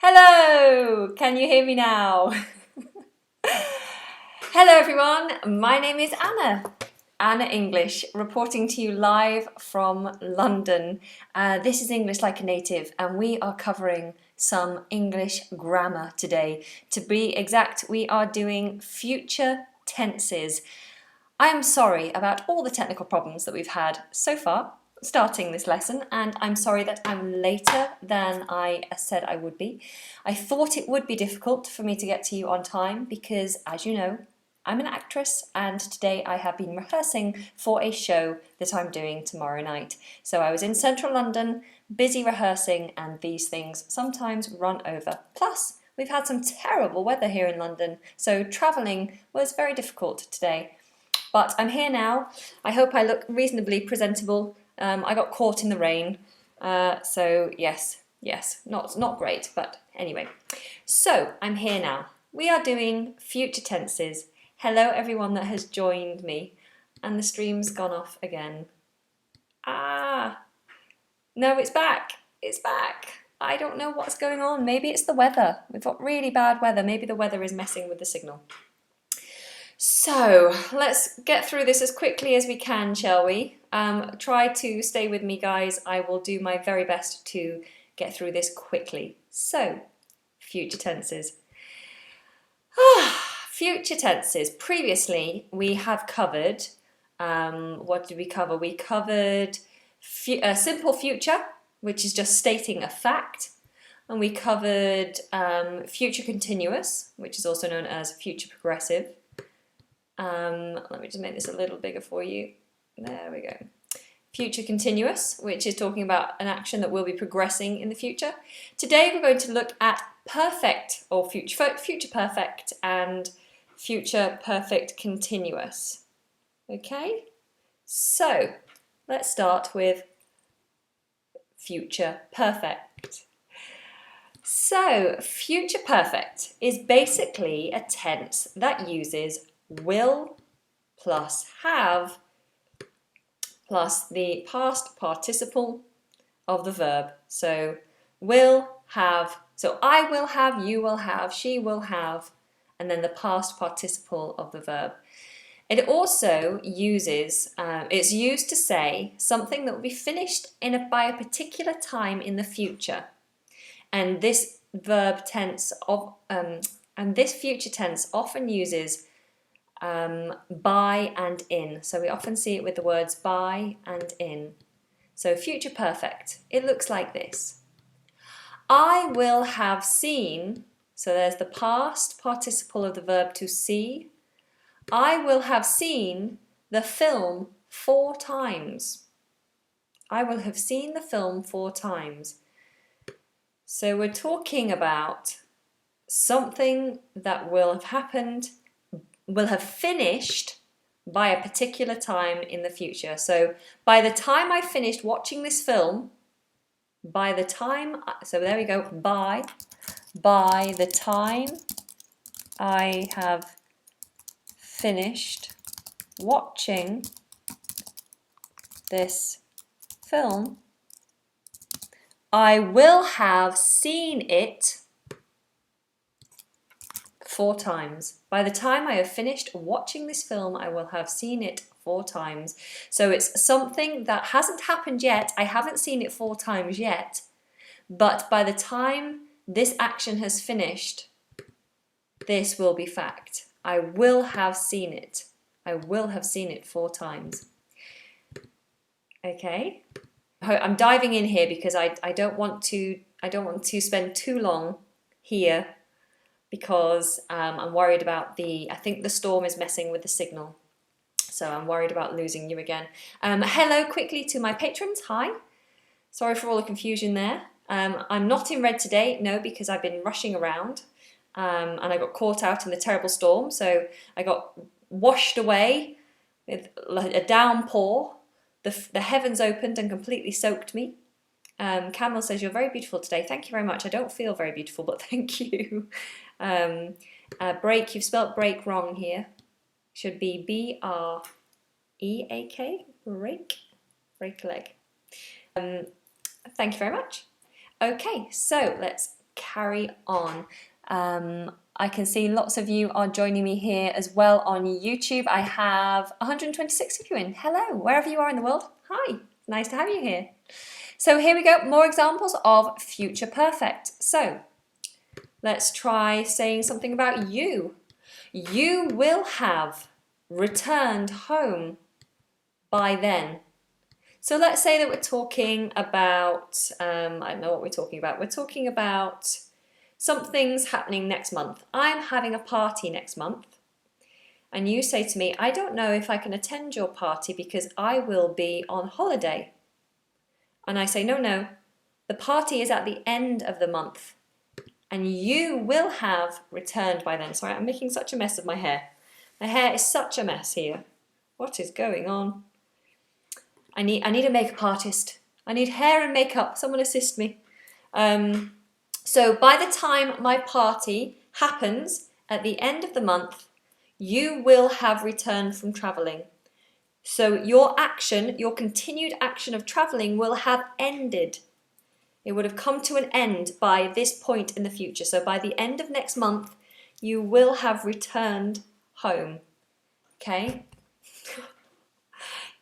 Hello! Can you hear me now? Hello everyone, my name is Anna English, reporting to you live from London. This is English Like a Native and we are covering some English grammar today. To be exact, we are doing future tenses. I am sorry about all the technical problems that we've had so far starting this lesson, and I'm sorry that I'm later than I said I would be. I thought it would be difficult for me to get to you on time because, as you know, I'm an actress and today I have been rehearsing for a show that I'm doing tomorrow night. So I was in central London, busy rehearsing, and these things sometimes run over. Plus, we've had some terrible weather here in London, so travelling was very difficult today. But I'm here now. I hope I look reasonably presentable. I got caught in the rain, so yes, not great, but anyway. So I'm here now. We are doing future tenses. Hello everyone that has joined me. And the stream's gone off again. No, it's back. It's back. I don't know what's going on. Maybe it's the weather. We've got really bad weather. Maybe the weather is messing with the signal. So let's get through this as quickly as we can, shall we? Try to stay with me, guys. I will do my very best to get through this quickly. So, future tenses. Future tenses. Previously, we have covered, what did we cover? We covered simple future, which is just stating a fact. And we covered future continuous, which is also known as future progressive. Let me just make this a little bigger for you. There we go. Future continuous, which is talking about an action that will be progressing in the future. Today we're going to look at perfect or future perfect and future perfect continuous. Okay? So, let's start with future perfect. So, future perfect is basically a tense that uses will plus have plus the past participle of the verb. So will have, so I will have, you will have, she will have, and then the past participle of the verb. It also uses, it's used to say something that will be finished by a particular time in the future. And this verb tense of, and this future tense often uses by and in. So we often see it with the words by and in. So future perfect, it looks like this. I will have seen, so there's the past participle of the verb to see. I will have seen the film 4 times. I will have seen the film 4 times. So we're talking about something that will have happened, will have finished by a particular time in the future. So by the time I finished watching this film, by the time, so there we go, by the time I have finished watching this film, I will have seen it 4 times. By the time I have finished watching this film, I will have seen it 4 times. So it's something that hasn't happened yet. I haven't seen it 4 times yet. But by the time this action has finished, this will be fact. I will have seen it. I will have seen it 4 times. Okay? I'm diving in here because I don't want to spend too long here because I'm worried about I think the storm is messing with the signal. So I'm worried about losing you again. Hello quickly to my patrons, hi. Sorry for all the confusion there. I'm not in red today, no, because I've been rushing around and I got caught out in the terrible storm. So I got washed away with a downpour. The heavens opened and completely soaked me. Camille says, you're very beautiful today. Thank you very much. I don't feel very beautiful, but thank you. Break, you've spelt break wrong here. Should be B-R-E-A-K, break leg. Thank you very much. Okay, so let's carry on. I can see lots of you are joining me here as well on YouTube. I have 126 of you in. Hello, wherever you are in the world. Hi, nice to have you here. So here we go, more examples of future perfect. So let's try saying something about you. You will have returned home by then. So let's say that we're talking about, I don't know what we're talking about. We're talking about something's happening next month. I'm having a party next month. And you say to me, I don't know if I can attend your party because I will be on holiday. And I say, no, the party is at the end of the month. And you will have returned by then. Sorry, I'm making such a mess of my hair. My hair is such a mess here. What is going on? I need a makeup artist. I need hair and makeup. Someone assist me. So by the time my party happens at the end of the month, you will have returned from travelling. So your action, your continued action of travelling will have ended. It would have come to an end by this point in the future. So by the end of next month, you will have returned home. Okay?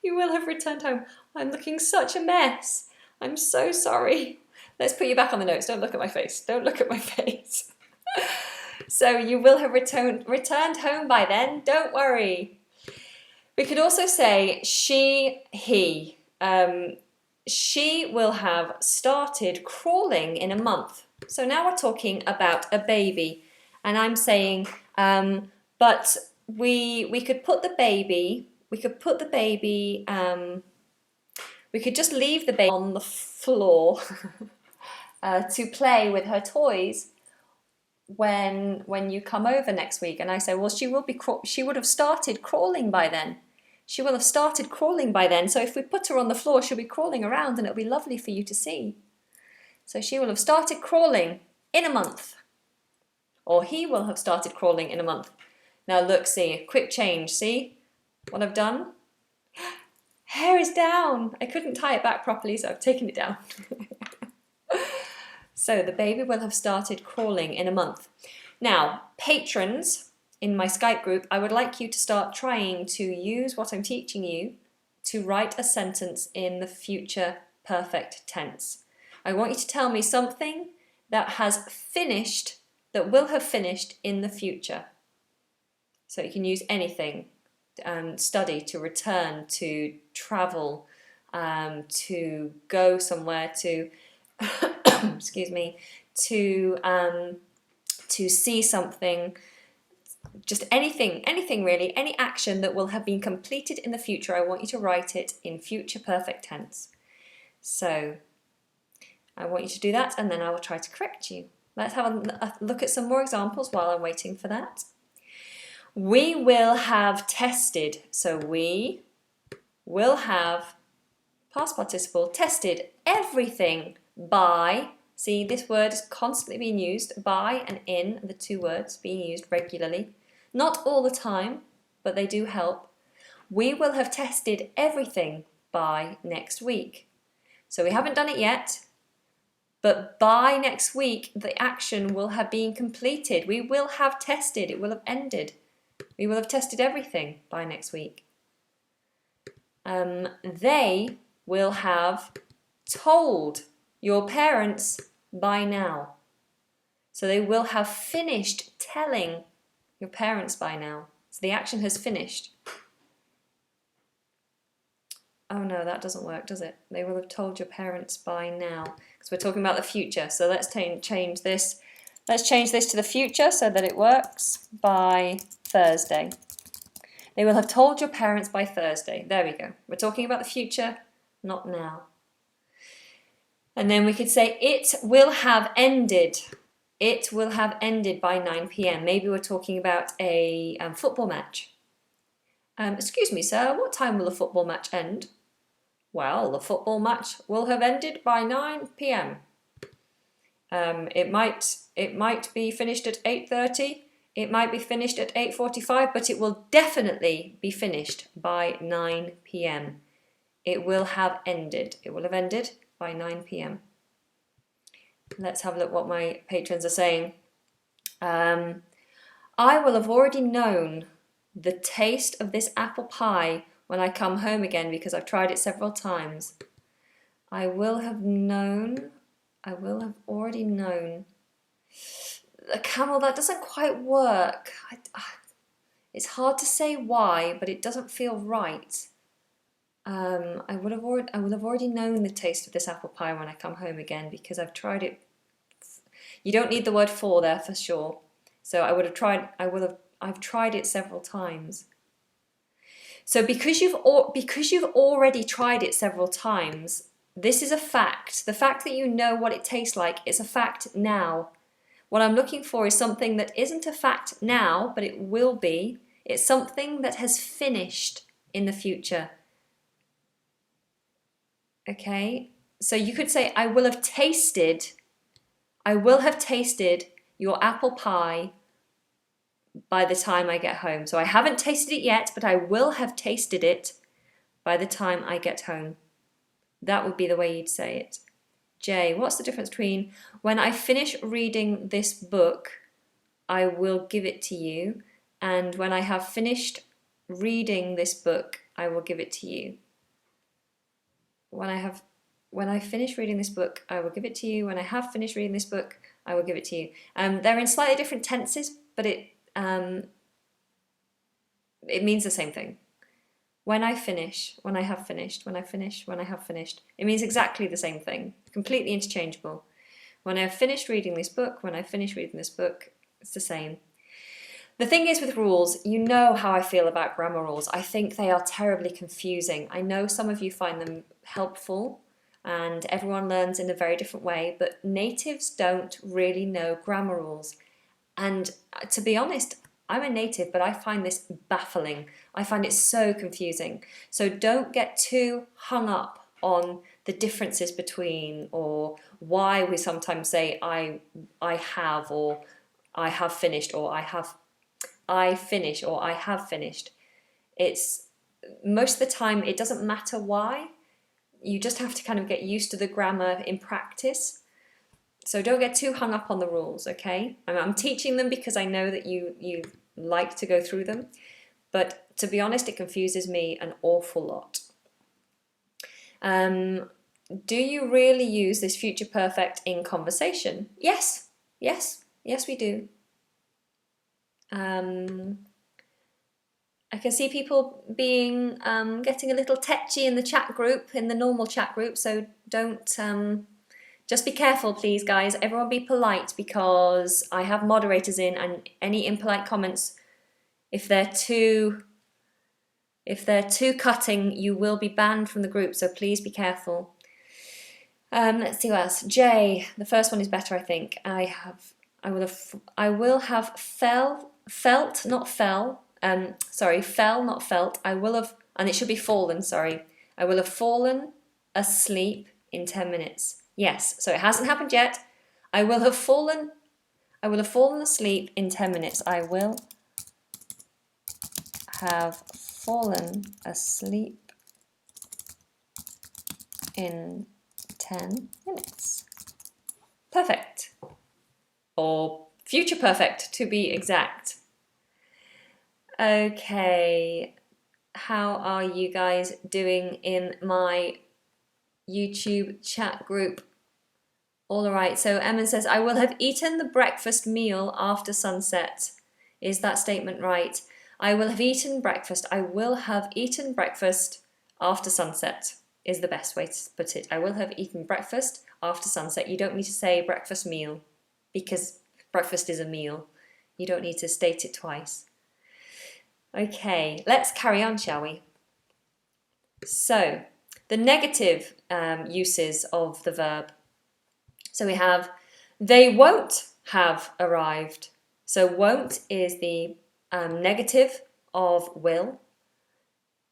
You will have returned home. I'm looking such a mess. I'm so sorry. Let's put you back on the notes. Don't look at my face. Don't look at my face. So you will have returned home by then. Don't worry. We could also say she, he. She will have started crawling in a month. So now we're talking about a baby. And I'm saying, but we could put the baby, we could just leave the baby on the floor to play with her toys when you come over next week. And I say, well, she would have started crawling by then. She will have started crawling by then. So if we put her on the floor, she'll be crawling around and it'll be lovely for you to see. So she will have started crawling in a month. Or he will have started crawling in a month. Now look, see, quick change, see what I've done? Hair is down. I couldn't tie it back properly, so I've taken it down. So the baby will have started crawling in a month. Now, patrons in my Skype group, I would like you to start trying to use what I'm teaching you to write a sentence in the future perfect tense. I want you to tell me something that has finished, that will have finished in the future. So you can use anything, study, to return, to travel, to go somewhere, to, excuse me, to see something, just anything really, any action that will have been completed in the future. I want you to write it in future perfect tense. So I want you to do that and then I will try to correct you. Let's have a look at some more examples while I'm waiting for that. We will have tested. So we will have, past participle, tested everything by, see this word is constantly being used, by and in, the two words being used regularly. Not all the time, but they do help. We will have tested everything by next week. So we haven't done it yet, but by next week the action will have been completed. We will have tested, it will have ended. We will have tested everything by next week. They will have told your parents by now. So they will have finished telling your parents by now. So the action has finished. Oh no, that doesn't work, does it? They will have told your parents by now. Because we're talking about the future. So let's change this. Let's change this to the future so that it works. By Thursday. They will have told your parents by Thursday. There we go. We're talking about the future, not now. And then we could say it will have ended. It will have ended by 9 p.m. Maybe we're talking about a football match. Excuse me, sir, what time will the football match end? Well, the football match will have ended by 9 p.m. It might be finished at 8:30. It might be finished at 8:45, but it will definitely be finished by 9 p.m. It will have ended. It will have ended by 9 p.m. Let's have a look what my patrons are saying. I will have already known the taste of this apple pie when I come home again because I've tried it several times. I will have already known. The camel, that doesn't quite work. It's hard to say why, but it doesn't feel right. I will have already known the taste of this apple pie when I come home again because I've tried it. You don't need the word for there for sure. So I've tried it several times. So because you've already tried it several times, this is a fact. The fact that you know what it tastes like is a fact now. What I'm looking for is something that isn't a fact now, but it will be. It's something that has finished in the future. Okay, so you could say, I will have tasted your apple pie by the time I get home. So I haven't tasted it yet, but I will have tasted it by the time I get home. That would be the way you'd say it. Jay, what's the difference between when I finish reading this book, I will give it to you, and when I have finished reading this book, I will give it to you? When I finish reading this book, I will give it to you. When I have finished reading this book, I will give it to you. They're in slightly different tenses, but it means the same thing. When I finish, when I have finished, when I finish, when I have finished. It means exactly the same thing, completely interchangeable. When I have finished reading this book, when I finish reading this book, it's the same. The thing is with rules, you know how I feel about grammar rules. I think they are terribly confusing. I know some of you find them helpful and everyone learns in a very different way, but natives don't really know grammar rules. And to be honest, I'm a native, but I find this baffling. I find it so confusing. So don't get too hung up on the differences between, or why we sometimes say I have, or I have finished, or I finish, or I have finished. It's most of the time it doesn't matter why. You just have to kind of get used to the grammar in practice. So don't get too hung up on the rules, okay? I'm teaching them because I know that you like to go through them, but to be honest, it confuses me an awful lot. Do you really use this future perfect in conversation? Yes, we do. I can see people being getting a little tetchy in the chat group, in the normal chat group, so don't just be careful, please, guys. Everyone be polite because I have moderators in, and any impolite comments, if they're too cutting, you will be banned from the group, so please be careful. Let's see what else. Jay, the first one is better, I think. I will have felt, not fell. Fell, not felt. I will have, and it should be fallen, sorry. I will have fallen asleep in 10 minutes. Yes, so it hasn't happened yet. I will have fallen asleep in 10 minutes. I will have fallen asleep in 10 minutes. Perfect. Or future perfect, to be exact. Okay, how are you guys doing in my YouTube chat group? All right, so Emma says, I will have eaten the breakfast meal after sunset. Is that statement right? I will have eaten breakfast. I will have eaten breakfast after sunset is the best way to put it. I will have eaten breakfast after sunset. You don't need to say breakfast meal because breakfast is a meal. You don't need to state it twice. Okay, let's carry on, shall we? So, the negative uses of the verb. So we have, they won't have arrived. So won't is the negative of will.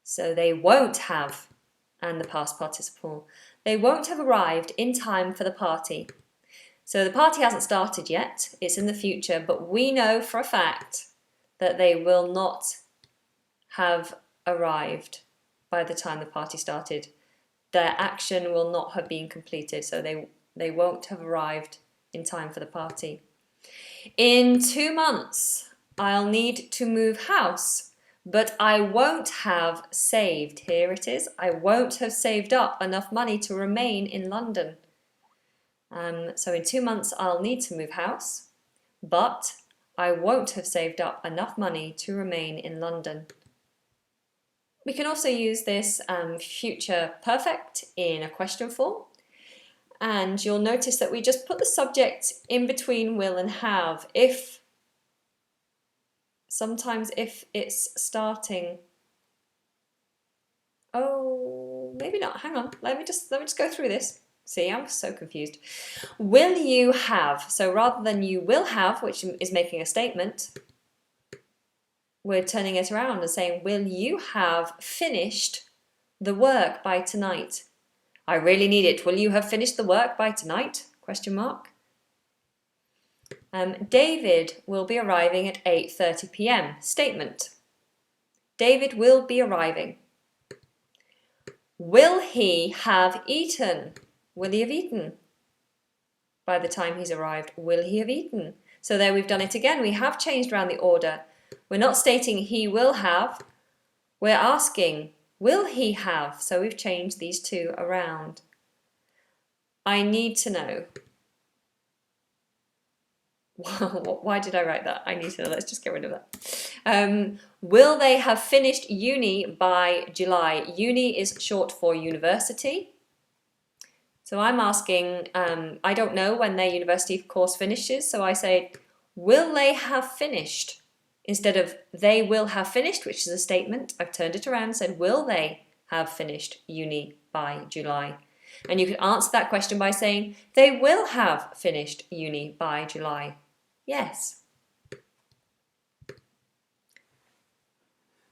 So they won't have, and the past participle. They won't have arrived in time for the party. So the party hasn't started yet, it's in the future, but we know for a fact that they will not have arrived by the time the party started. Their action will not have been completed, so they won't have arrived in time for the party. In 2 months, I'll need to move house, but I won't have saved. Here it is. I won't have saved up enough money to remain in London. So in 2 months, I'll need to move house, but I won't have saved up enough money to remain in London. We can also use this future perfect in a question form. And you'll notice that we just put the subject in between will and have. Sometimes if it's starting, oh, maybe not, hang on, let me just go through this. See, I'm so confused. Will you have, so rather than you will have, which is making a statement, we're turning it around and saying, will you have finished the work by tonight? I really need it. Will you have finished the work by tonight? Question mark. David will be arriving at 8:30 p.m. Statement. David will be arriving. Will he have eaten? Will he have eaten? By the time he's arrived, will he have eaten? So there we've done it again. We have changed around the order. We're not stating he will have. We're asking, will he have? So we've changed these two around. I need to know. Why did I write that? I need to know. Let's just get rid of that. Will they have finished uni by July? Uni is short for university. So I'm asking, I don't know when their university course finishes. So I say, will they have finished? Instead of they will have finished, which is a statement, I've turned it around and said, will they have finished uni by July? And you could answer that question by saying, they will have finished uni by July. Yes.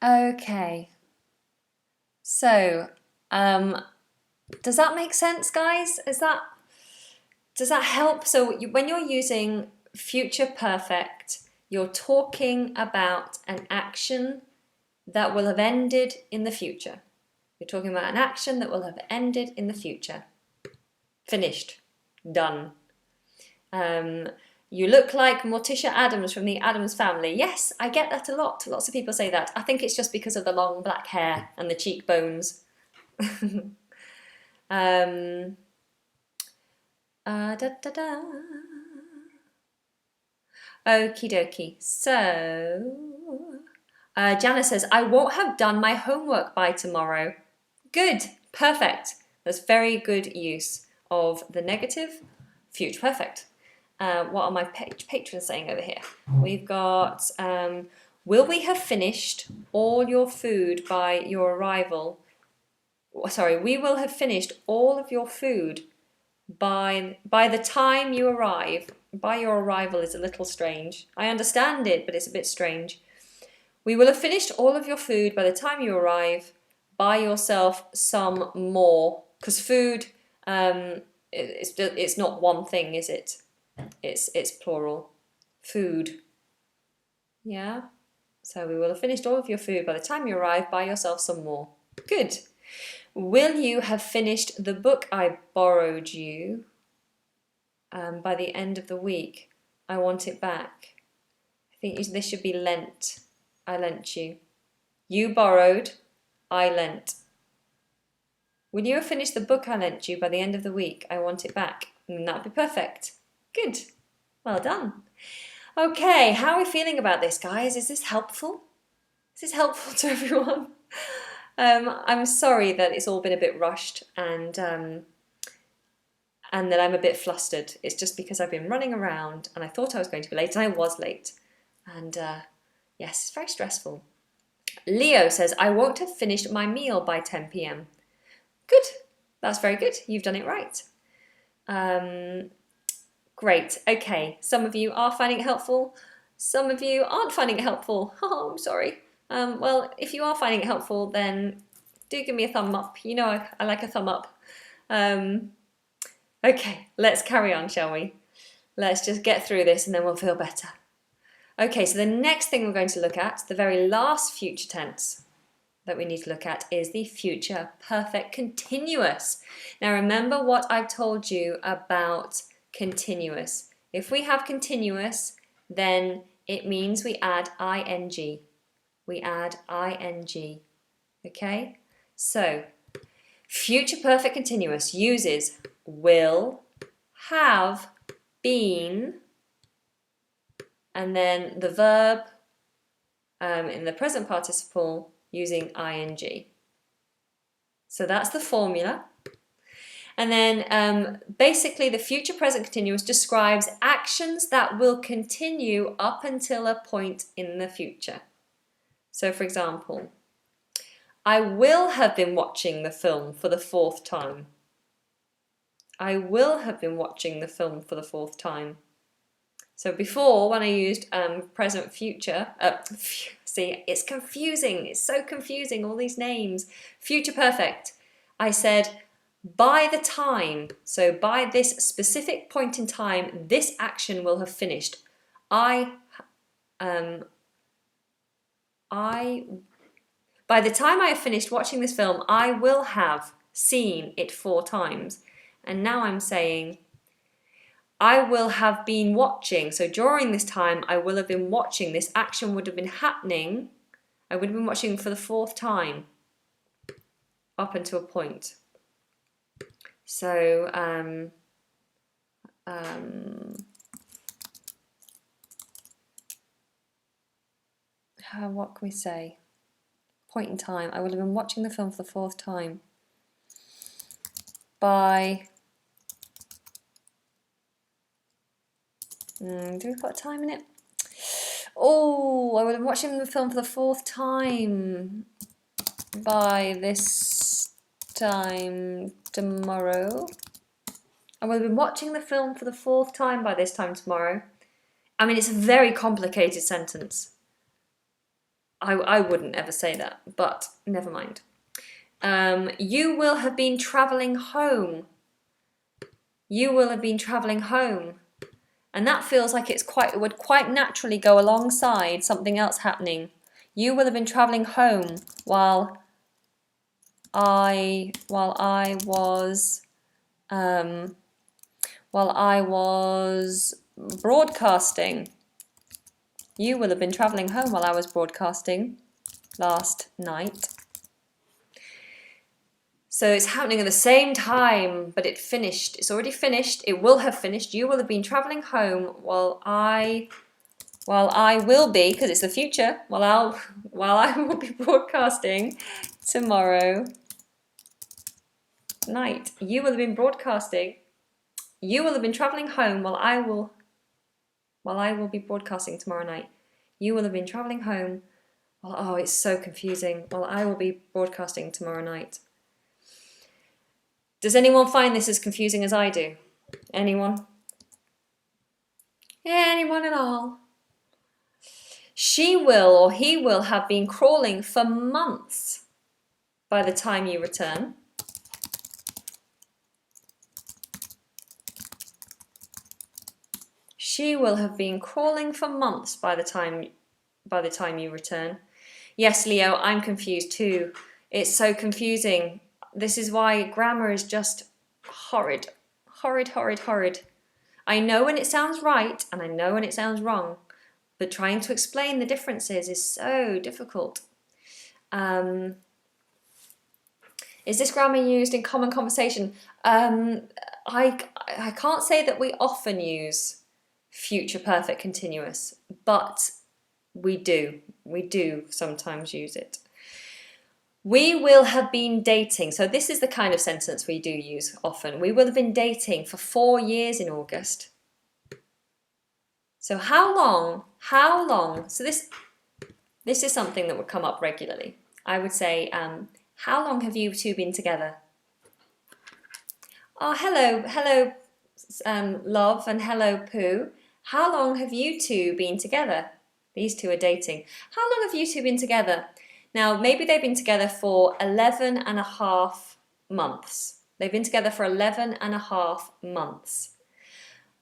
Okay. So, does that make sense, guys? Does that help? So when you're using future perfect, you're talking about an action that will have ended in the future. You're talking about an action that will have ended in the future. Finished. Done. You look like Morticia Addams from the Addams Family. Yes, I get that a lot. Lots of people say that. I think it's just because of the long black hair and the cheekbones. Da, da, da. Okie dokie. So, Jana says, I won't have done my homework by tomorrow. Good. Perfect. That's very good use of the negative future perfect. What are my patrons saying over here? We've got, will we have finished all your food by your arrival? Sorry, we will have finished all of your food by the time you arrive. By your arrival is a little strange. I understand it, but it's a bit strange. We will have finished all of your food by the time you arrive. Buy yourself some more. Because food, it's not one thing, is it? It's plural. Food. Yeah? So we will have finished all of your food by the time you arrive. Buy yourself some more. Good. Will you have finished the book I borrowed you by the end of the week? I want it back. I think this should be lent. I lent you. You borrowed. I lent. Will you have finished the book I lent you by the end of the week? I want it back. And that would be perfect. Good. Well done. Okay, how are we feeling about this, guys? Is this helpful? Is this helpful to everyone? I'm sorry that it's all been a bit rushed and that I'm a bit flustered. It's just because I've been running around and I thought I was going to be late and I was late. And yes, it's very stressful. Leo says, I won't have finished my meal by 10 p.m. Good. That's very good. You've done it right. Great. Okay. Some of you are finding it helpful. Some of you aren't finding it helpful. Oh, I'm sorry. Well, if you are finding it helpful, then do give me a thumb up. You know I like a thumb up. Okay, let's carry on, shall we? Let's just get through this and then we'll feel better. Okay, so the next thing we're going to look at, the very last future tense that we need to look at, is the future perfect continuous. Now remember what I've told you about continuous. If we have continuous, then it means we add ing. We add ing. Okay? So, future perfect continuous uses will, have, been, and then the verb in the present participle using ing. So that's the formula. And then basically the future present continuous describes actions that will continue up until a point in the future. So for example, I will have been watching the film for the 4th time. I will have been watching the film for the 4th time. So before, when I used present future, see, it's confusing. It's so confusing, all these names. Future perfect. I said, by the time, so by this specific point in time, this action will have finished. By the time I have finished watching this film, I will have seen it 4 times. And now I'm saying, I will have been watching. So during this time, I will have been watching. This action would have been happening. I would have been watching for the 4th time up until a point. So, what can we say? Point in time. I will have been watching the film for the 4th time. By... do we put a time in it? Oh, I will have been watching the film for the 4th time. By this time tomorrow. I will have been watching the film for the 4th time by this time tomorrow. I mean, it's a very complicated sentence. I wouldn't ever say that, but never mind. You will have been travelling home. You will have been travelling home. And that feels like it would quite naturally go alongside something else happening. You will have been travelling home while I was broadcasting. You will have been travelling home while I was broadcasting last night. So it's happening at the same time, but it finished. It's already finished. It will have finished. You will have been travelling home while I will be, because it's the future, while I will be broadcasting tomorrow night. You will have been broadcasting. You will have been travelling home while I will be broadcasting tomorrow night. You will have been travelling home while, oh, it's so confusing, while I will be broadcasting tomorrow night. Does anyone find this as confusing as I do? Anyone? Anyone at all? She will or he will have been crawling for months by the time you return. She will have been crawling for months by the time you return. Yes, Leo, I'm confused too. It's so confusing. This is why grammar is just horrid. Horrid, horrid, horrid. I know when it sounds right and I know when it sounds wrong, but trying to explain the differences is so difficult. Is this grammar used in common conversation? I can't say that we often use future perfect continuous, but we do sometimes use it. We will have been dating. So this is the kind of sentence we do use often. We will have been dating for 4 years in August. So how long, so this is something that would come up regularly. I would say, how long have you two been together? Oh, hello, love, and hello, Pooh. How long have you two been together? These two are dating. How long have you two been together? Now, maybe they've been together for 11 and a half months. They've been together for 11 and a half months.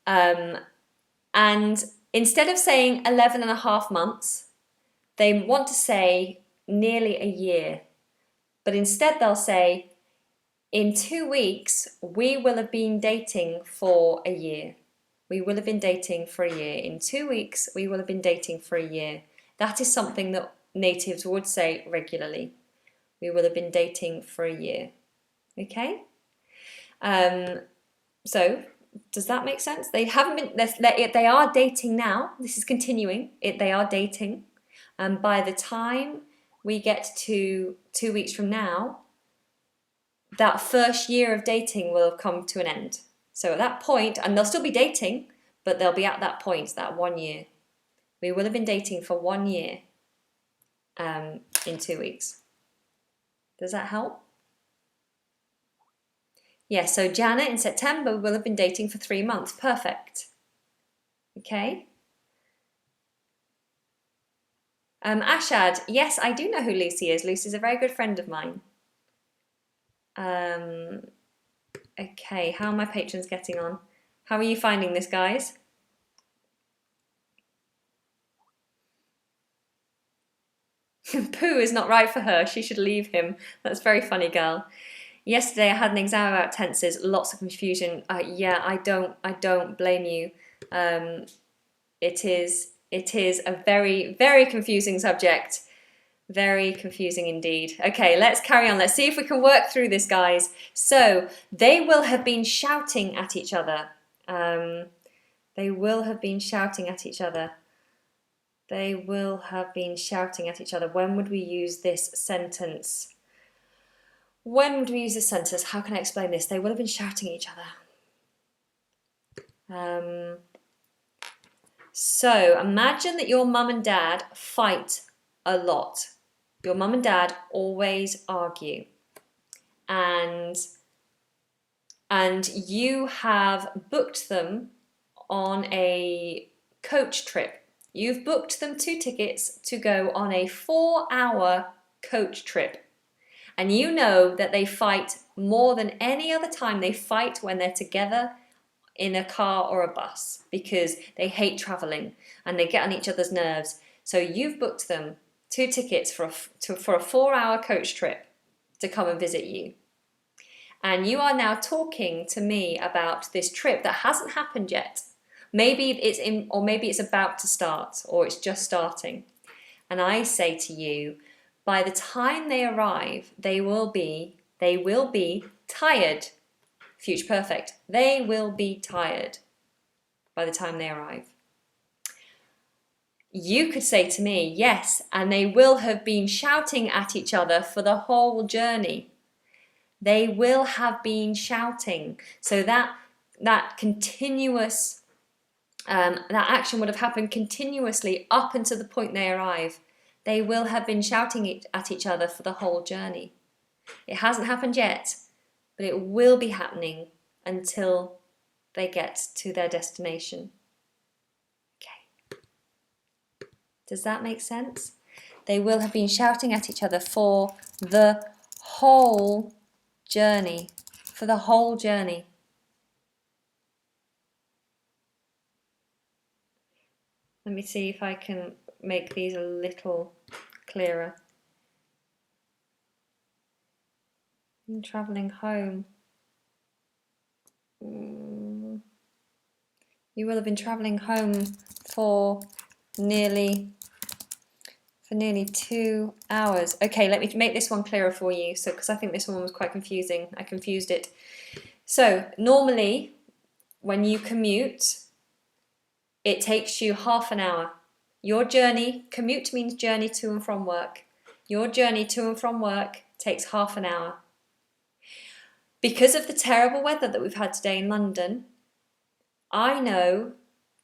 And instead of saying 11 and a half months, they want to say nearly a year. But instead they'll say, in 2 weeks, we will have been dating for a year. we will have been dating for a year. In 2 weeks, we will have been dating for a year. That is something that natives would say regularly. We will have been dating for a year. Okay? So, does that make sense? They haven't been, they are dating now. This is continuing. They are dating. By the time we get to 2 weeks from now, that first year of dating will have come to an end. So at that point, and they'll still be dating, but they'll be at that point, that 1 year. We will have been dating for 1 year in 2 weeks. Does that help? Yeah, so Janet, in September, we will have been dating for 3 months. Perfect. Okay. Ashad, yes, I do know who Lucy is. Lucy's a very good friend of mine. Okay, how are my patrons getting on? How are you finding this, guys? Pooh is not right for her. She should leave him. That's very funny, girl. Yesterday I had an exam about tenses. Lots of confusion. Yeah, I don't blame you. It is a very, very confusing subject. Very confusing indeed. Okay, let's carry on. Let's see if we can work through this, guys. So, they will have been shouting at each other. They will have been shouting at each other. They will have been shouting at each other. When would we use this sentence? When would we use this sentence? How can I explain this? They will have been shouting at each other. So, imagine that your mum and dad fight a lot. Your mum and dad always argue. And you have booked them on a coach trip. You've booked them 2 tickets to go on a 4-hour coach trip. And you know that they fight more than any other time. They fight when they're together in a car or a bus because they hate travelling and they get on each other's nerves. So you've booked them 2 tickets for a 4-hour coach trip to come and visit you. And you are now talking to me about this trip that hasn't happened yet. Maybe it's about to start, or it's just starting. And I say to you, by the time they arrive, they will be tired. Future perfect. They will be tired by the time they arrive. You could say to me, yes, and they will have been shouting at each other for the whole journey. They will have been shouting. So that continuous that action would have happened continuously up until the point they arrive. They will have been shouting at each other for the whole journey. It hasn't happened yet, but it will be happening until they get to their destination. Okay. Does that make sense? They will have been shouting at each other for the whole journey. For the whole journey. Let me see if I can make these a little clearer. I'm travelling home. You will have been travelling home for nearly 2 hours. Okay, let me make this one clearer for you. So, because I think this one was quite confusing. I confused it. So, normally, when you commute, it takes you half an hour. Your journey, commute means journey to and from work. Your journey to and from work takes half an hour. Because of the terrible weather that we've had today in London, I know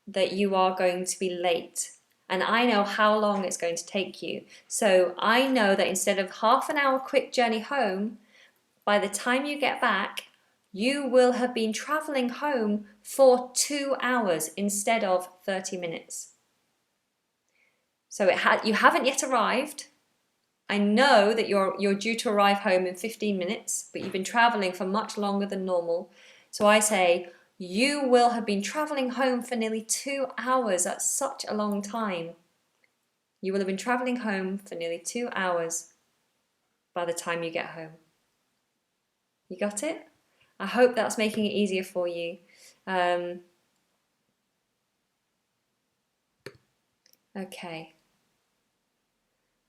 that you are going to be late. And I know how long it's going to take you. So I know that instead of half an hour quick journey home, by the time you get back, you will have been travelling home for 2 hours instead of 30 minutes. So you haven't yet arrived. I know that you're due to arrive home in 15 minutes, but you've been travelling for much longer than normal. So I say, you will have been travelling home for nearly 2 hours. That's such a long time. You will have been travelling home for nearly 2 hours by the time you get home. You got it? I hope that's making it easier for you. Okay.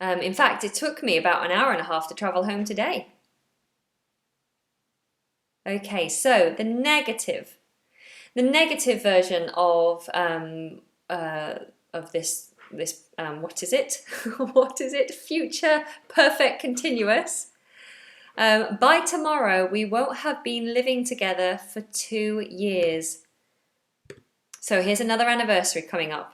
In fact, it took me about an hour and a half to travel home today. Okay, so the negative. The negative version of this what is it? What is it? Future perfect continuous. By tomorrow, we won't have been living together for 2 years. So here's another anniversary coming up.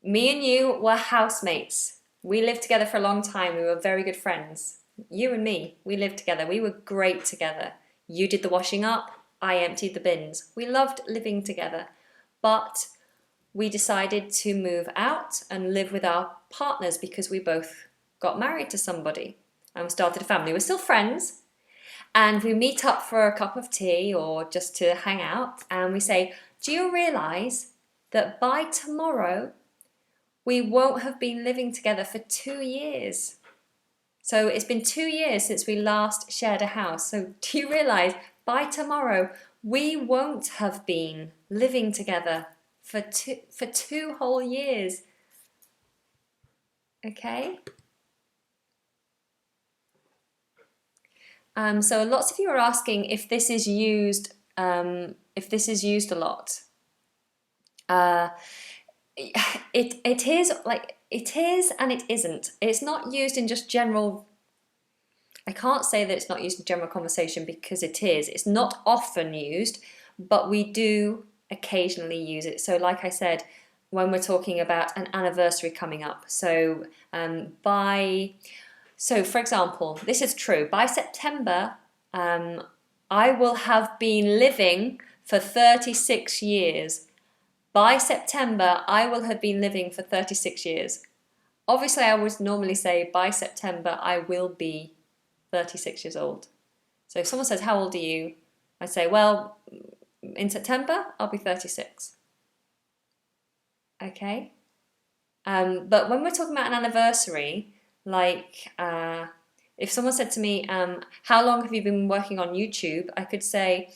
Me and you were housemates. We lived together for a long time. We were very good friends. You and me, we lived together. We were great together. You did the washing up. I emptied the bins. We loved living together. But we decided to move out and live with our partners because we both got married to somebody and started a family. We're still friends, and we meet up for a cup of tea or just to hang out, and we say, do you realise that by tomorrow we won't have been living together for 2 years? So it's been 2 years since we last shared a house. So do you realise by tomorrow we won't have been living together for two whole years? Okay. So lots of you are asking if this is used a lot. It is, like, it is and it isn't. It's not used in just general. I can't say that it's not used in general conversation because it is. It's not often used, but we do occasionally use it. So like I said, when we're talking about an anniversary coming up. So for example, this is true. By September, I will have been living for 36 years. By September, I will have been living for 36 years. Obviously, I would normally say by September, I will be 36 years old. So if someone says, how old are you? I'd say, well, in September, I'll be 36. Okay? But when we're talking about an anniversary, like if someone said to me, how long have you been working on YouTube? I could say,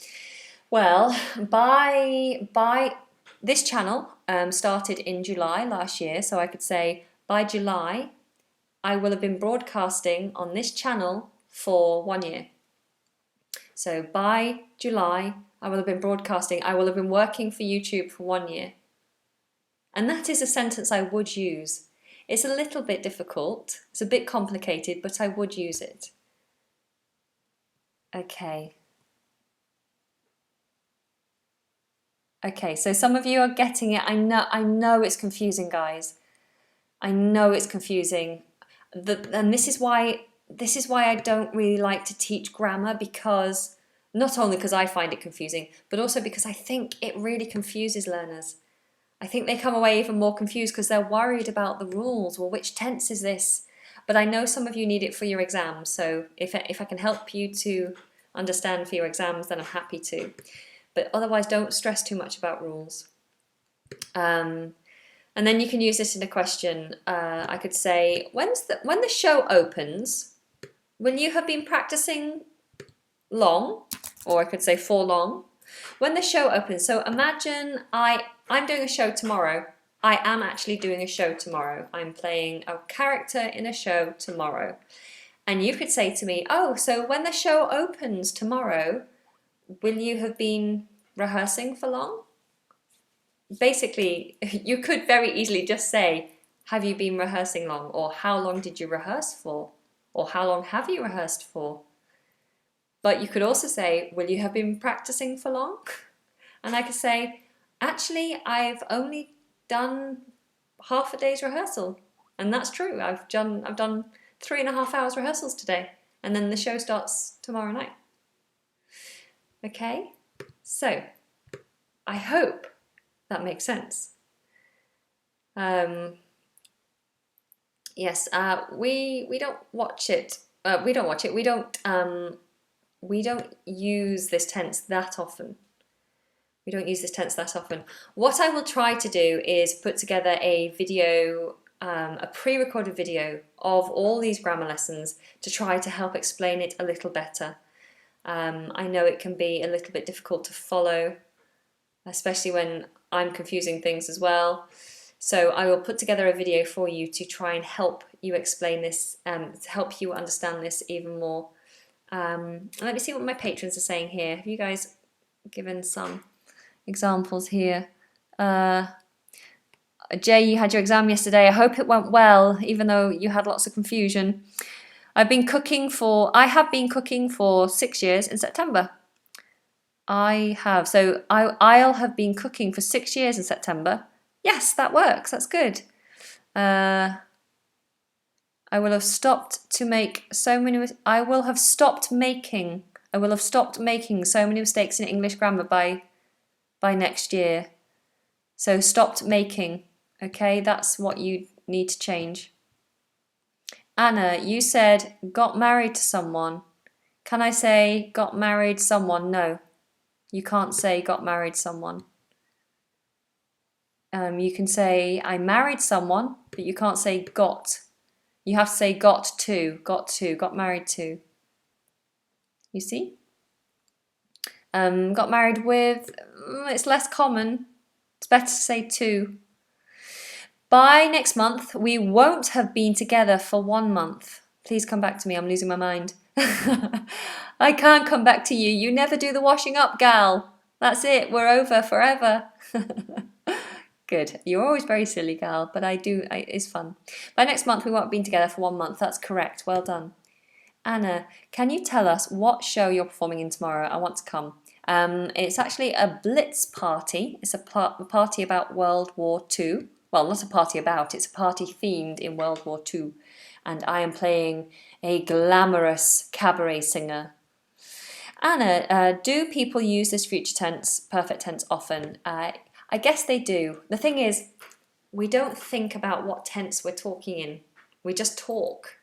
well, by this channel started in July last year, so I could say by July I will have been broadcasting on this channel for 1 year. So by July I will have been broadcasting, I will have been working for YouTube for 1 year. And that is a sentence I would use. It's a little bit difficult, it's a bit complicated, but I would use it. Okay. Okay, so some of you are getting it. I know it's confusing, guys. I know it's confusing. And this is why I don't really like to teach grammar, because not only because I find it confusing, but also because I think it really confuses learners. I think they come away even more confused because they're worried about the rules. Well, which tense is this? But I know some of you need it for your exams, so if I can help you to understand for your exams, then I'm happy to. But otherwise, don't stress too much about rules. And then you can use this in a question. I could say, when the show opens, will you have been practicing long? Or I could say for long. When the show opens, so imagine I'm doing a show tomorrow. I am actually doing a show tomorrow. I'm playing a character in a show tomorrow. And you could say to me, oh, so when the show opens tomorrow, will you have been rehearsing for long? Basically, you could very easily just say, have you been rehearsing long? Or how long did you rehearse for? Or how long have you rehearsed for? But you could also say, will you have been practicing for long? And I could say, actually, I've only done half a day's rehearsal. And that's true. I've done 3.5 hours rehearsals today. And then the show starts tomorrow night. Okay? So, I hope that makes sense. Yes, we don't watch it. We don't use this tense that often. What I will try to do is put together a video, a pre-recorded video of all these grammar lessons to try to help explain it a little better. I know it can be a little bit difficult to follow, especially when I'm confusing things as well. So I will put together a video for you to try and help you explain this, to help you understand this even more. Let me see what my patrons are saying here. Have you guys given some examples here? Jay, you had your exam yesterday. I hope it went well, even though you had lots of confusion. I have been cooking for 6 years in September. I'll have been cooking for 6 years in September. Yes, that works. That's good. I will have stopped making so many mistakes in English grammar by next year. So stopped making. Okay, that's what you need to change. Anna, you said got married to someone. Can I say got married someone? No, you can't say got married someone. You can say I married someone, but you can't say got. You have to say got married to. You see? Got married with, it's less common. It's better to say to. By next month, we won't have been together for 1 month. Please come back to me, I'm losing my mind. I can't come back to you. You never do the washing up, gal. That's it, we're over forever. Good. You're always very silly, gal, but it's fun. By next month, we won't have been together for 1 month. That's correct. Well done. Anna, can you tell us what show you're performing in tomorrow? I want to come. It's actually a Blitz party. It's a party about World War II. Well, not a party about, it's a party themed in World War II. And I am playing a glamorous cabaret singer. Anna, do people use this future tense, perfect tense often? I guess they do. The thing is, we don't think about what tense we're talking in. We just talk.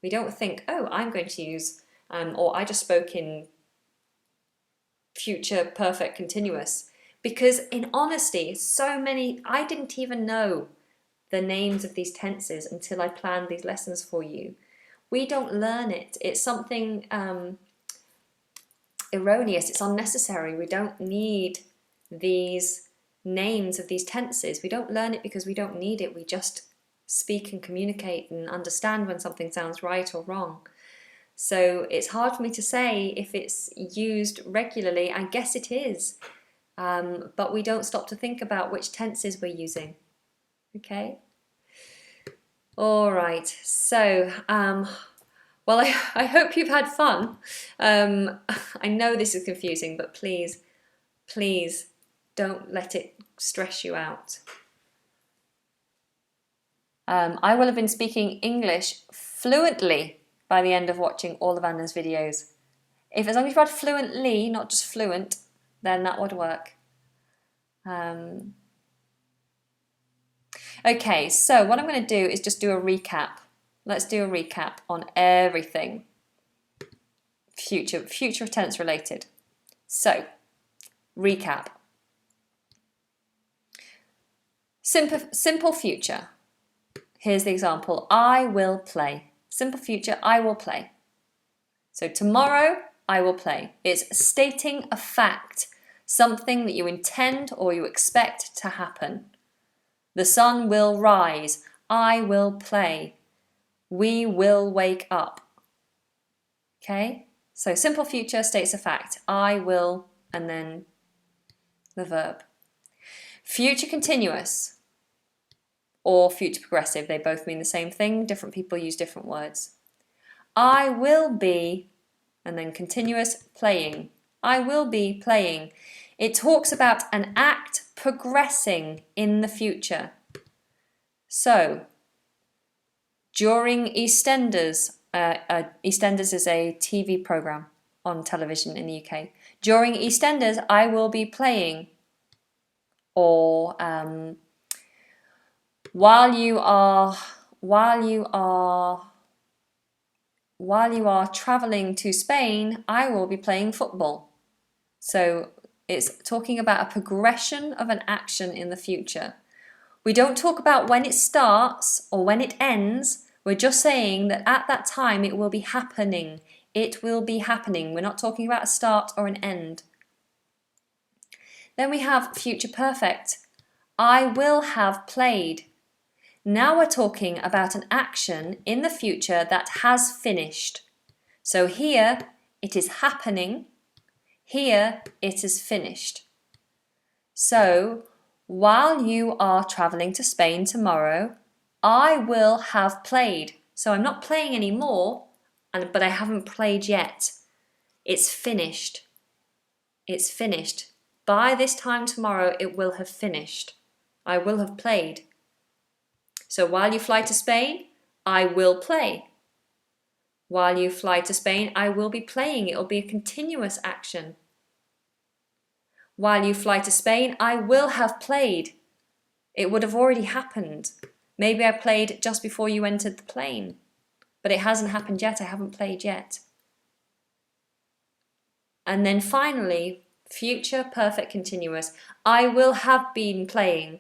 We don't think, oh, I'm going to use, or I just spoke in future perfect continuous. Because in honesty, I didn't even know the names of these tenses until I planned these lessons for you. We don't learn it. It's something erroneous. It's unnecessary. We don't need these names of these tenses. We don't learn it because we don't need it. We just speak and communicate and understand when something sounds right or wrong. So it's hard for me to say if it's used regularly. I guess it is. But we don't stop to think about which tenses we're using. Okay? All right. So, well, I hope you've had fun. I know this is confusing, but please don't let it stress you out. I will have been speaking English fluently by the end of watching all of Anna's videos. As long as you had fluently, not just fluent, then that would work. Okay, so what I'm going to do is just do a recap. Let's do a recap on everything future tense related. So, recap. Simple future. Here's the example. I will play. Simple future, I will play. So tomorrow, I will play. It's stating a fact, something that you intend or you expect to happen. The sun will rise. I will play. We will wake up. Okay? So simple future states a fact. I will, and then the verb. Future continuous or future progressive, they both mean the same thing. Different people use different words. I will be, and then continuous, playing. I will be playing. It talks about an act progressing in the future. So, during EastEnders, EastEnders is a TV program on television in the UK. During EastEnders, I will be playing. Or while you are traveling to Spain, I will be playing football. So it's talking about a progression of an action in the future. We don't talk about when it starts or when it ends. We're just saying that at that time it will be happening. It will be happening. We're not talking about a start or an end. Then we have future perfect. I will have played. Now we're talking about an action in the future that has finished. So here it is happening. Here it is finished. So while you are traveling to Spain tomorrow, I will have played. So I'm not playing anymore, but I haven't played yet. It's finished. It's finished. By this time tomorrow, it will have finished. I will have played. So while you fly to Spain, I will play. While you fly to Spain, I will be playing. It will be a continuous action. While you fly to Spain, I will have played. It would have already happened. Maybe I played just before you entered the plane, but it hasn't happened yet. I haven't played yet. And then finally, future perfect continuous. I will have been playing.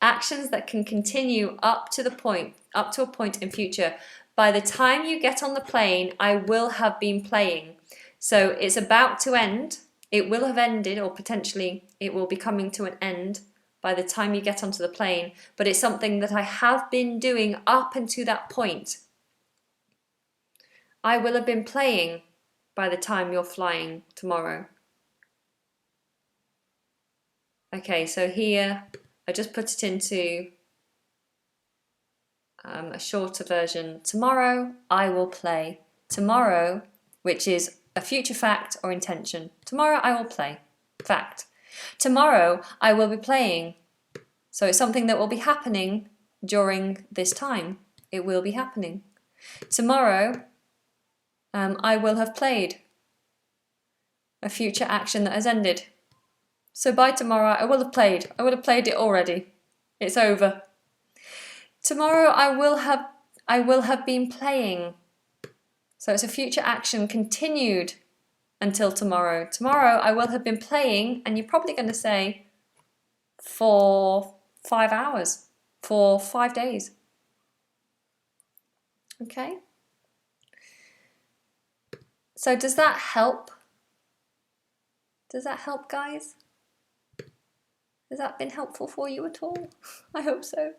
Actions that can continue up to a point in future. By the time you get on the plane, I will have been playing. So it's about to end. It will have ended, or potentially it will be coming to an end by the time you get onto the plane, but it's something that I have been doing up until that point. I will have been playing by the time you're flying tomorrow. Okay, so here I just put it into a shorter version. Tomorrow I will play. Tomorrow, which is a future fact or intention. Tomorrow I will play. Fact. Tomorrow I will be playing. So it's something that will be happening during this time. It will be happening. Tomorrow I will have played. A future action that has ended. So by tomorrow I will have played. I will have played it already. It's over. Tomorrow I will have been playing. So it's a future action continued until tomorrow. Tomorrow I will have been playing, and you're probably going to say for 5 hours, for 5 days. Okay? So does that help? Does that help, guys? Has that been helpful for you at all? I hope so.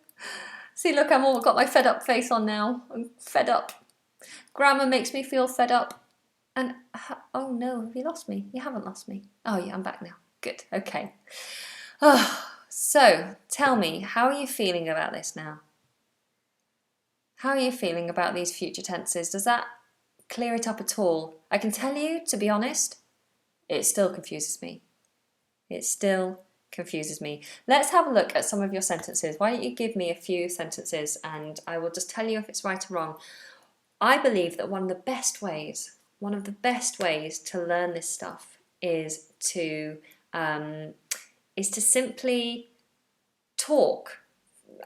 See, look, I've all got my fed up face on now. I'm fed up. Grammar makes me feel fed up. And, oh no, have you lost me? You haven't lost me. Oh yeah, I'm back now. Good, okay. Oh, so, tell me, how are you feeling about this now? How are you feeling about these future tenses? Does that clear it up at all? I can tell you, to be honest, it still confuses me. It still confuses me. Let's have a look at some of your sentences. Why don't you give me a few sentences and I will just tell you if it's right or wrong. I believe that one of the best ways to learn this stuff is to simply talk,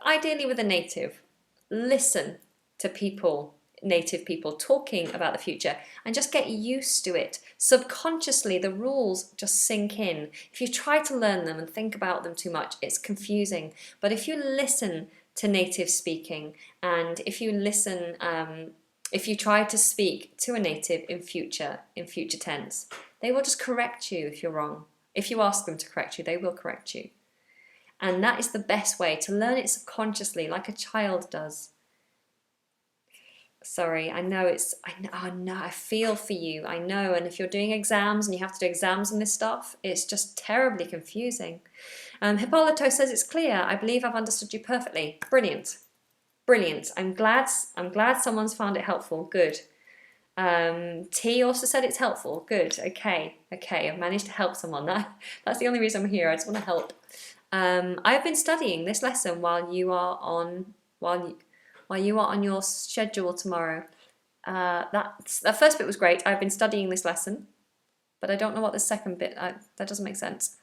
ideally with a native. Listen to people, native people talking about the future, and just get used to it. Subconsciously, the rules just sink in. If you try to learn them and think about them too much, it's confusing. But if you listen to native speaking, and if you listen, if you try to speak to a native in future tense, they will just correct you if you're wrong. If you ask them to correct you, they will correct you. And that is the best way to learn it subconsciously, like a child does. Sorry, I know, I feel for you, I know, and if you're doing exams and you have to do exams on this stuff, it's just terribly confusing. Hippolyto says it's clear. I believe I've understood you perfectly. Brilliant. Brilliant. I'm glad someone's found it helpful. Good. T also said it's helpful. Good. Okay. I've managed to help someone. That's the only reason I'm here. I just want to help. I've been studying this lesson while you are on your schedule tomorrow. That first bit was great. I've been studying this lesson, but I don't know what the second bit. That doesn't make sense.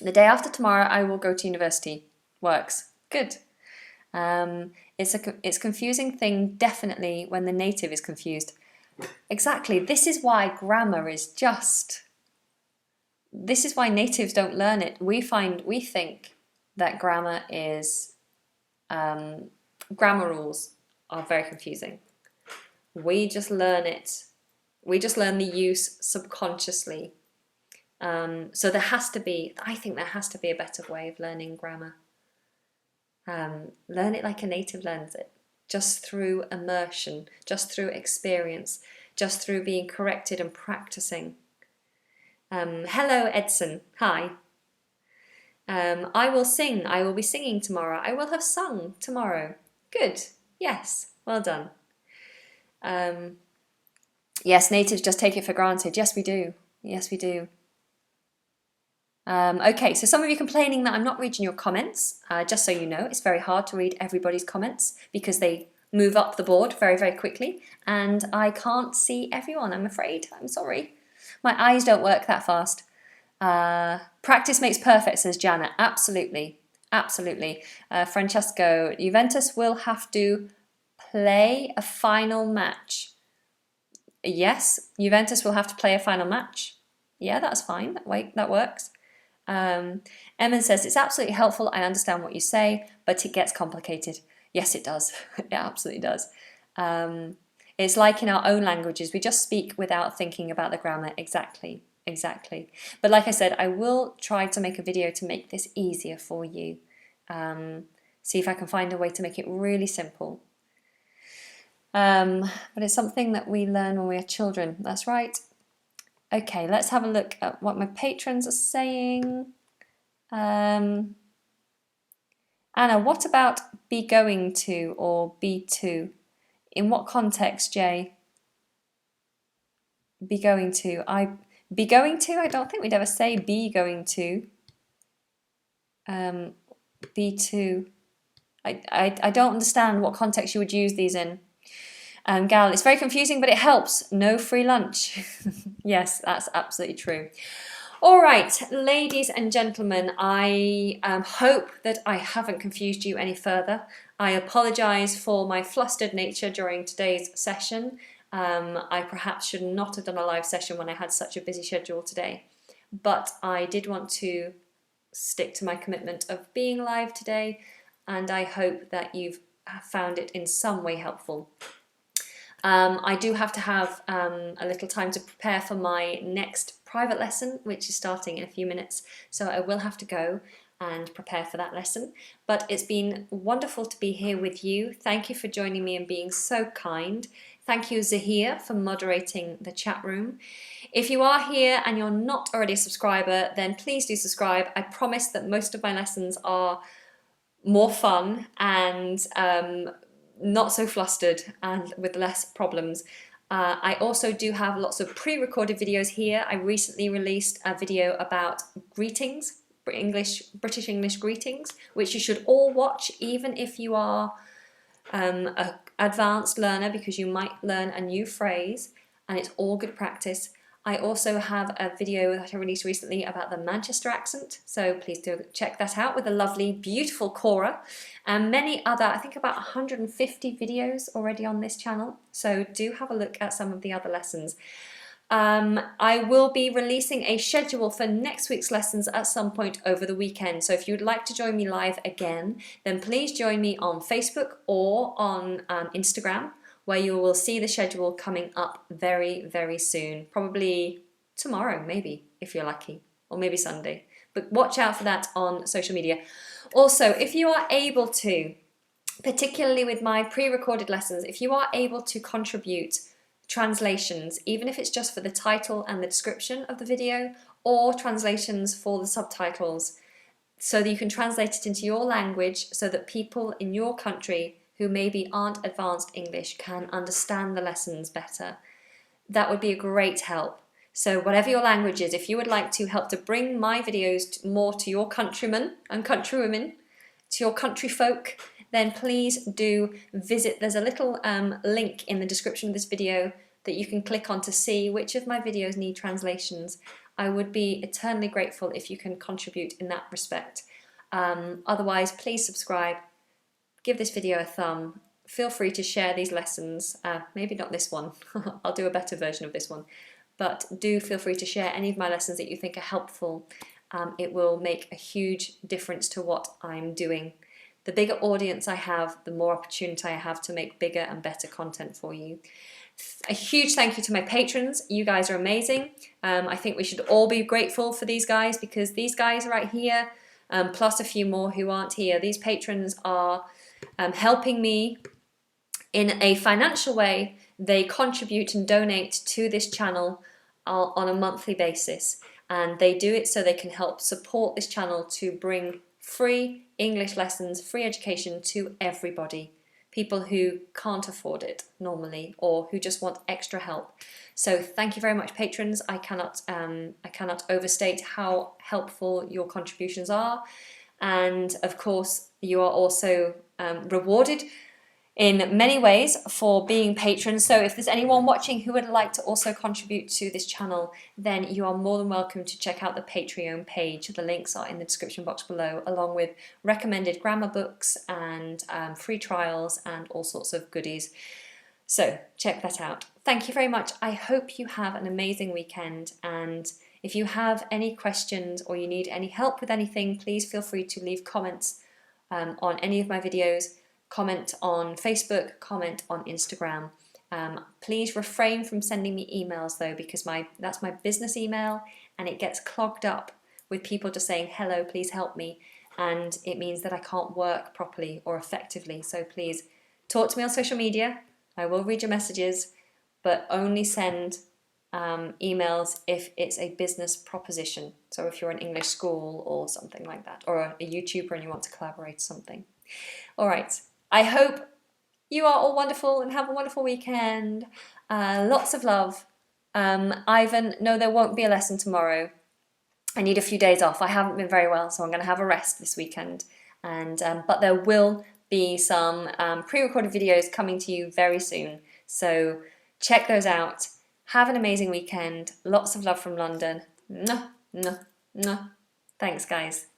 The day after tomorrow, I will go to university. Works. Good. It's a confusing thing, definitely, when the native is confused. Exactly. This is why grammar is just. This is why natives don't learn it. We think that grammar is. Grammar rules are very confusing. We just learn it. We just learn the use subconsciously. So there has to be, I think there has to be a better way of learning grammar. Learn it like a native learns it, just through immersion, just through experience, just through being corrected and practicing. Hello Edson, hi. I will sing, I will be singing tomorrow. I will have sung tomorrow. Good, yes, well done. Yes, natives just take it for granted. Yes, we do. Yes, we do. Okay, so some of you complaining that I'm not reading your comments. Just so you know, it's very hard to read everybody's comments because they move up the board very, very quickly, and I can't see everyone, I'm afraid. I'm sorry. My eyes don't work that fast. Practice makes perfect, says Jana. Absolutely, absolutely. Francesco, Juventus will have to play a final match. Yes, Juventus will have to play a final match. Yeah, that's fine. That works. Emma says, it's absolutely helpful. I understand what you say, but it gets complicated. Yes, it does. It absolutely does. It's like in our own languages. We just speak without thinking about the grammar. Exactly. Exactly. But like I said, I will try to make a video to make this easier for you. See if I can find a way to make it really simple. But it's something that we learn when we are children. That's right. Okay, let's have a look at what my patrons are saying. Anna, what about be going to or be to? In what context, Jay? Be going to. Be going to? I don't think we'd ever say be going to. Be to. I don't understand what context you would use these in. Gal, it's very confusing, but it helps. No free lunch. Yes, that's absolutely true. All right, ladies and gentlemen, I hope that I haven't confused you any further. I apologise for my flustered nature during today's session. I perhaps should not have done a live session when I had such a busy schedule today, but I did want to stick to my commitment of being live today, and I hope that you've found it in some way helpful. I do have to have a little time to prepare for my next private lesson, which is starting in a few minutes, so I will have to go and prepare for that lesson. But it's been wonderful to be here with you. Thank you for joining me and being so kind. Thank you, Zahir, for moderating the chat room. If you are here and you're not already a subscriber, then please do subscribe. I promise that most of my lessons are more fun and not so flustered and with less problems. I also do have lots of pre-recorded videos here. I recently released a video about greetings, British English greetings, which you should all watch, even if you are an advanced learner, because you might learn a new phrase, and it's all good practice. I also have a video that I released recently about the Manchester accent, so please do check that out, with a lovely, beautiful Cora, and many other, I think about 150 videos already on this channel, so do have a look at some of the other lessons. I will be releasing a schedule for next week's lessons at some point over the weekend, so if you'd like to join me live again, then please join me on Facebook or on Instagram, where you will see the schedule coming up very, very soon. Probably tomorrow, maybe, if you're lucky, or maybe Sunday. But watch out for that on social media. Also, if you are able to, particularly with my pre-recorded lessons, if you are able to contribute translations, even if it's just for the title and the description of the video, or translations for the subtitles, so that you can translate it into your language so that people in your country who maybe aren't advanced English can understand the lessons better. That would be a great help. So whatever your language is, if you would like to help to bring my videos more to your countrymen and countrywomen, to your country folk, then please do visit. There's a little link in the description of this video that you can click on to see which of my videos need translations. I would be eternally grateful if you can contribute in that respect. Otherwise, please subscribe. Give this video a thumb. Feel free to share these lessons. Maybe not this one. I'll do a better version of this one. But do feel free to share any of my lessons that you think are helpful. It will make a huge difference to what I'm doing. The bigger audience I have, the more opportunity I have to make bigger and better content for you. A huge thank you to my patrons. You guys are amazing. I think we should all be grateful for these guys, because these guys right here, plus a few more who aren't here, these patrons are helping me in a financial way. They contribute and donate to this channel on a monthly basis, and they do it so they can help support this channel to bring free English lessons, free education to everybody. People who can't afford it normally, or who just want extra help. So thank you very much, patrons. I cannot overstate how helpful your contributions are, and of course you are also rewarded in many ways for being patrons. So if there's anyone watching who would like to also contribute to this channel, then you are more than welcome to check out the Patreon page. The links are in the description box below, along with recommended grammar books and free trials and all sorts of goodies. So check that out. Thank you very much. I hope you have an amazing weekend, and if you have any questions or you need any help with anything, please feel free to leave comments on any of my videos. Comment on Facebook, comment on Instagram. Please refrain from sending me emails though, because that's my business email, and it gets clogged up with people just saying, hello, please help me, and it means that I can't work properly or effectively. So please talk to me on social media. I will read your messages, but only send emails if it's a business proposition. So if you're an English school or something like that, or a YouTuber and you want to collaborate or something. All right. I hope you are all wonderful and have a wonderful weekend. Lots of love. Ivan, no, there won't be a lesson tomorrow. I need a few days off. I haven't been very well, so I'm going to have a rest this weekend. And but there will be some pre-recorded videos coming to you very soon. So check those out. Have an amazing weekend. Lots of love from London. Mwah, mwah, mwah. Thanks, guys.